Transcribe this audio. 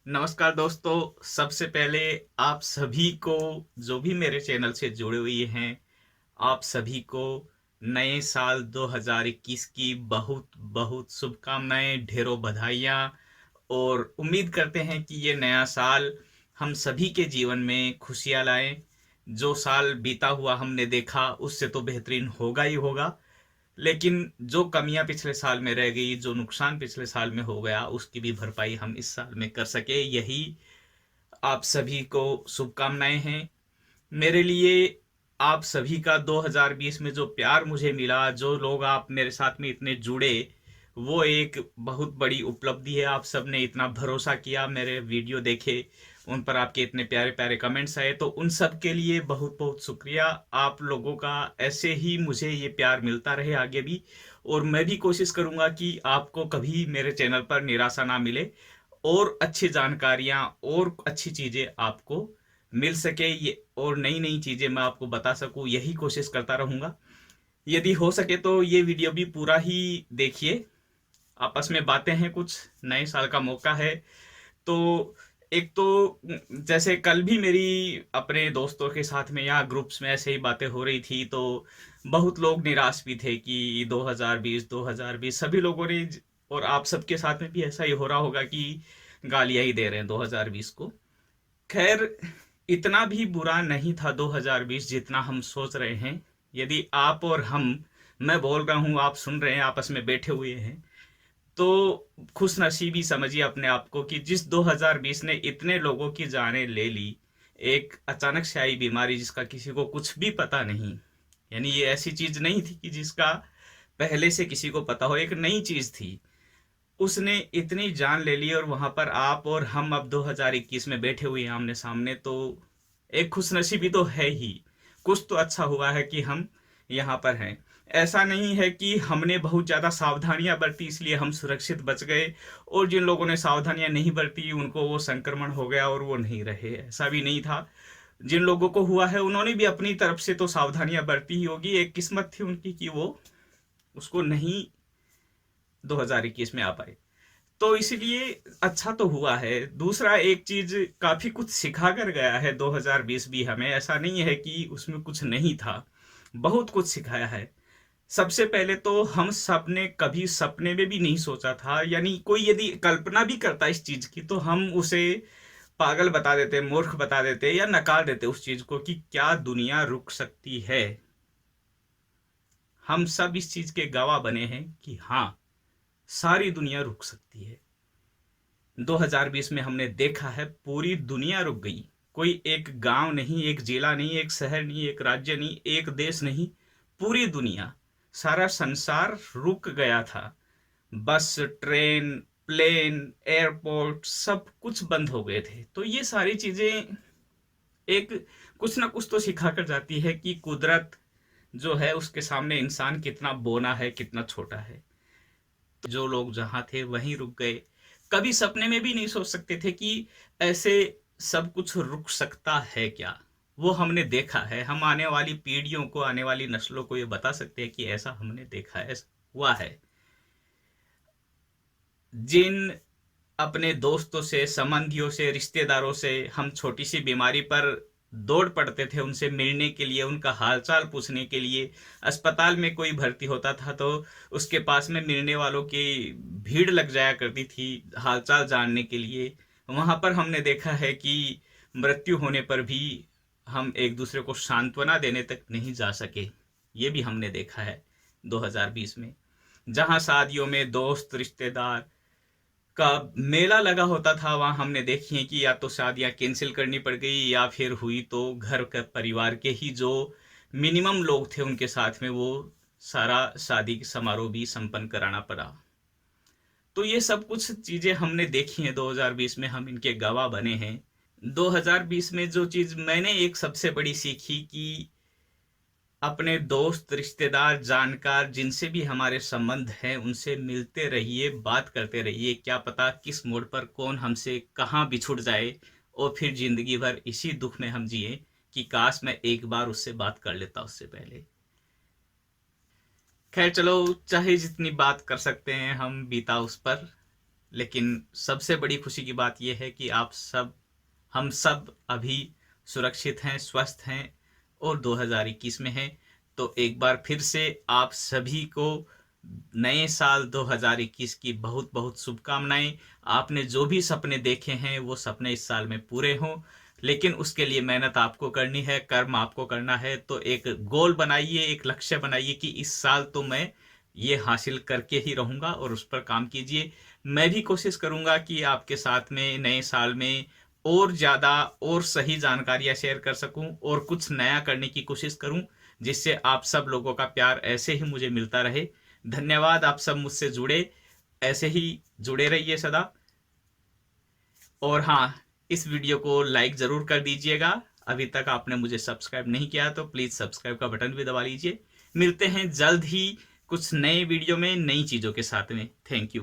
नमस्कार दोस्तों। सबसे पहले आप सभी को, जो भी मेरे चैनल से जुड़े हुए हैं, आप सभी को नए साल 2021 की बहुत बहुत शुभकामनाएं, ढेरों बधाइयाँ। और उम्मीद करते हैं कि ये नया साल हम सभी के जीवन में खुशियाँ लाए। जो साल बीता हुआ हमने देखा उससे तो बेहतरीन होगा ही होगा, लेकिन जो कमियां पिछले साल में रह गई, जो नुकसान पिछले साल में हो गया, उसकी भी भरपाई हम इस साल में कर सके, यही आप सभी को शुभकामनाएं हैं। मेरे लिए आप सभी का 2020 में जो प्यार मुझे मिला, जो लोग आप मेरे साथ में इतने जुड़े, वो एक बहुत बड़ी उपलब्धि है। आप सब ने इतना भरोसा किया, मेरे वीडियो देखे, उन पर आपके इतने प्यारे प्यारे कमेंट्स आए, तो उन सब के लिए बहुत बहुत शुक्रिया। आप लोगों का ऐसे ही मुझे ये प्यार मिलता रहे आगे भी। और मैं भी कोशिश करूंगा कि आपको कभी मेरे चैनल पर निराशा ना मिले, और अच्छी जानकारियां और अच्छी चीजें आपको मिल सके, ये और नई नई चीजें मैं आपको बता सकूं, यही कोशिश करता रहूंगा। यदि हो सके तो ये वीडियो भी पूरा ही देखिए। आपस में बातें हैं, कुछ नए साल का मौका है। तो एक तो जैसे कल भी मेरी अपने दोस्तों के साथ में या ग्रुप्स में ऐसे ही बातें हो रही थी, तो बहुत लोग निराश भी थे कि 2020 सभी लोगों ने, और आप सबके साथ में भी ऐसा ही हो रहा होगा कि गालियां ही दे रहे हैं 2020 को। खैर, इतना भी बुरा नहीं था 2020 जितना हम सोच रहे हैं। यदि आप और हम, मैं बोल रहा हूं, आप सुन रहे हैं, आपस में बैठे हुए हैं, तो खुश नसीबी समझिए अपने आप को कि जिस 2020 ने इतने लोगों की जानें ले ली, एक अचानक से आई बीमारी जिसका किसी को कुछ भी पता नहीं, यानी ये ऐसी चीज नहीं थी कि जिसका पहले से किसी को पता हो, एक नई चीज थी, उसने इतनी जान ले ली। और वहां पर आप और हम अब 2021 में बैठे हुए हैं आमने सामने, तो एक खुशनसीबी तो है ही। कुछ तो अच्छा हुआ है कि हम यहाँ पर हैं। ऐसा नहीं है कि हमने बहुत ज्यादा सावधानियां बरती इसलिए हम सुरक्षित बच गए, और जिन लोगों ने सावधानियां नहीं बरती उनको वो संक्रमण हो गया और वो नहीं रहे, ऐसा भी नहीं था। जिन लोगों को हुआ है उन्होंने भी अपनी तरफ से तो सावधानियां बरती ही होगी, एक किस्मत थी उनकी कि वो उसको नहीं 2021 में आ पाए। तो इसलिए अच्छा तो हुआ है। दूसरा, एक चीज काफी कुछ सिखा कर गया है 2020 भी हमें, ऐसा नहीं है कि उसमें कुछ नहीं था, बहुत कुछ सिखाया है। सबसे पहले तो हम सब ने कभी सपने में भी नहीं सोचा था, यानी कोई यदि कल्पना भी करता इस चीज की तो हम उसे पागल बता देते, मूर्ख बता देते, या नकार देते उस चीज को कि क्या दुनिया रुक सकती है। हम सब इस चीज के गवाह बने हैं कि हाँ, सारी दुनिया रुक सकती है। 2020 में हमने देखा है पूरी दुनिया रुक गई। कोई एक गांव नहीं, एक जिला नहीं, एक शहर नहीं, एक राज्य नहीं, एक देश नहीं, पूरी दुनिया, सारा संसार रुक गया था। बस, ट्रेन, प्लेन, एयरपोर्ट, सब कुछ बंद हो गए थे। तो ये सारी चीजें एक कुछ ना कुछ तो सिखा कर जाती है कि कुदरत जो है उसके सामने इंसान कितना बोना है, कितना छोटा है। जो लोग जहां थे वहीं रुक गए। कभी सपने में भी नहीं सोच सकते थे कि ऐसे सब कुछ रुक सकता है क्या। वो हमने देखा है। हम आने वाली पीढ़ियों को, आने वाली नस्लों को ये बता सकते हैं कि ऐसा हमने देखा है, ऐसा हुआ है। जिन अपने दोस्तों से, संबंधियों से, रिश्तेदारों से हम छोटी सी बीमारी पर दौड़ पड़ते थे उनसे मिलने के लिए, उनका हालचाल पूछने के लिए, अस्पताल में कोई भर्ती होता था तो उसके पास में मिलने वालों की भीड़ लग जाया करती थी हालचाल जानने के लिए। वहां पर हमने देखा है कि मृत्यु होने पर भी हम एक दूसरे को सांत्वना देने तक नहीं जा सके। ये भी हमने देखा है 2020 में। जहां शादियों में दोस्त रिश्तेदार का मेला लगा होता था, वहां हमने देखी है कि या तो शादियां कैंसिल करनी पड़ गई, या फिर हुई तो घर के परिवार के ही जो मिनिमम लोग थे उनके साथ में वो सारा शादी समारोह भी संपन्न कराना पड़ा। तो ये सब कुछ चीजें हमने देखी हैं 2020 में, हम इनके गवाह बने हैं। 2020 में जो चीज मैंने एक सबसे बड़ी सीखी कि अपने दोस्त, रिश्तेदार, जानकार, जिनसे भी हमारे संबंध हैं उनसे मिलते रहिए, बात करते रहिए। क्या पता किस मोड़ पर कौन हमसे कहाँ बिछुड़ जाए, और फिर जिंदगी भर इसी दुख में हम जिए कि काश मैं एक बार उससे बात कर लेता उससे पहले। खैर चलो, चाहे जितनी बात कर सकते हैं हम बीता उस पर, लेकिन सबसे बड़ी खुशी की बात यह है कि हम सब अभी सुरक्षित हैं, स्वस्थ हैं और 2021 में हैं। तो एक बार फिर से आप सभी को नए साल 2021 की बहुत बहुत शुभकामनाएं। आपने जो भी सपने देखे हैं वो सपने इस साल में पूरे हों, लेकिन उसके लिए मेहनत आपको करनी है, कर्म आपको करना है। तो एक गोल बनाइए, एक लक्ष्य बनाइए कि इस साल तो मैं ये हासिल करके ही रहूंगा और उस पर काम कीजिए। मैं भी कोशिश करूंगा कि आपके साथ में नए साल में और ज़्यादा और सही जानकारियां शेयर कर सकूं और कुछ नया करने की कोशिश करूं, जिससे आप सब लोगों का प्यार ऐसे ही मुझे मिलता रहे। धन्यवाद, आप सब मुझसे जुड़े, ऐसे ही जुड़े रहिए सदा। और हाँ, इस वीडियो को लाइक ज़रूर कर दीजिएगा। अभी तक आपने मुझे सब्सक्राइब नहीं किया तो प्लीज़ सब्सक्राइब का बटन भी दबा लीजिए। मिलते हैं जल्द ही कुछ नए वीडियो में नई चीज़ों के साथ में। Thank you.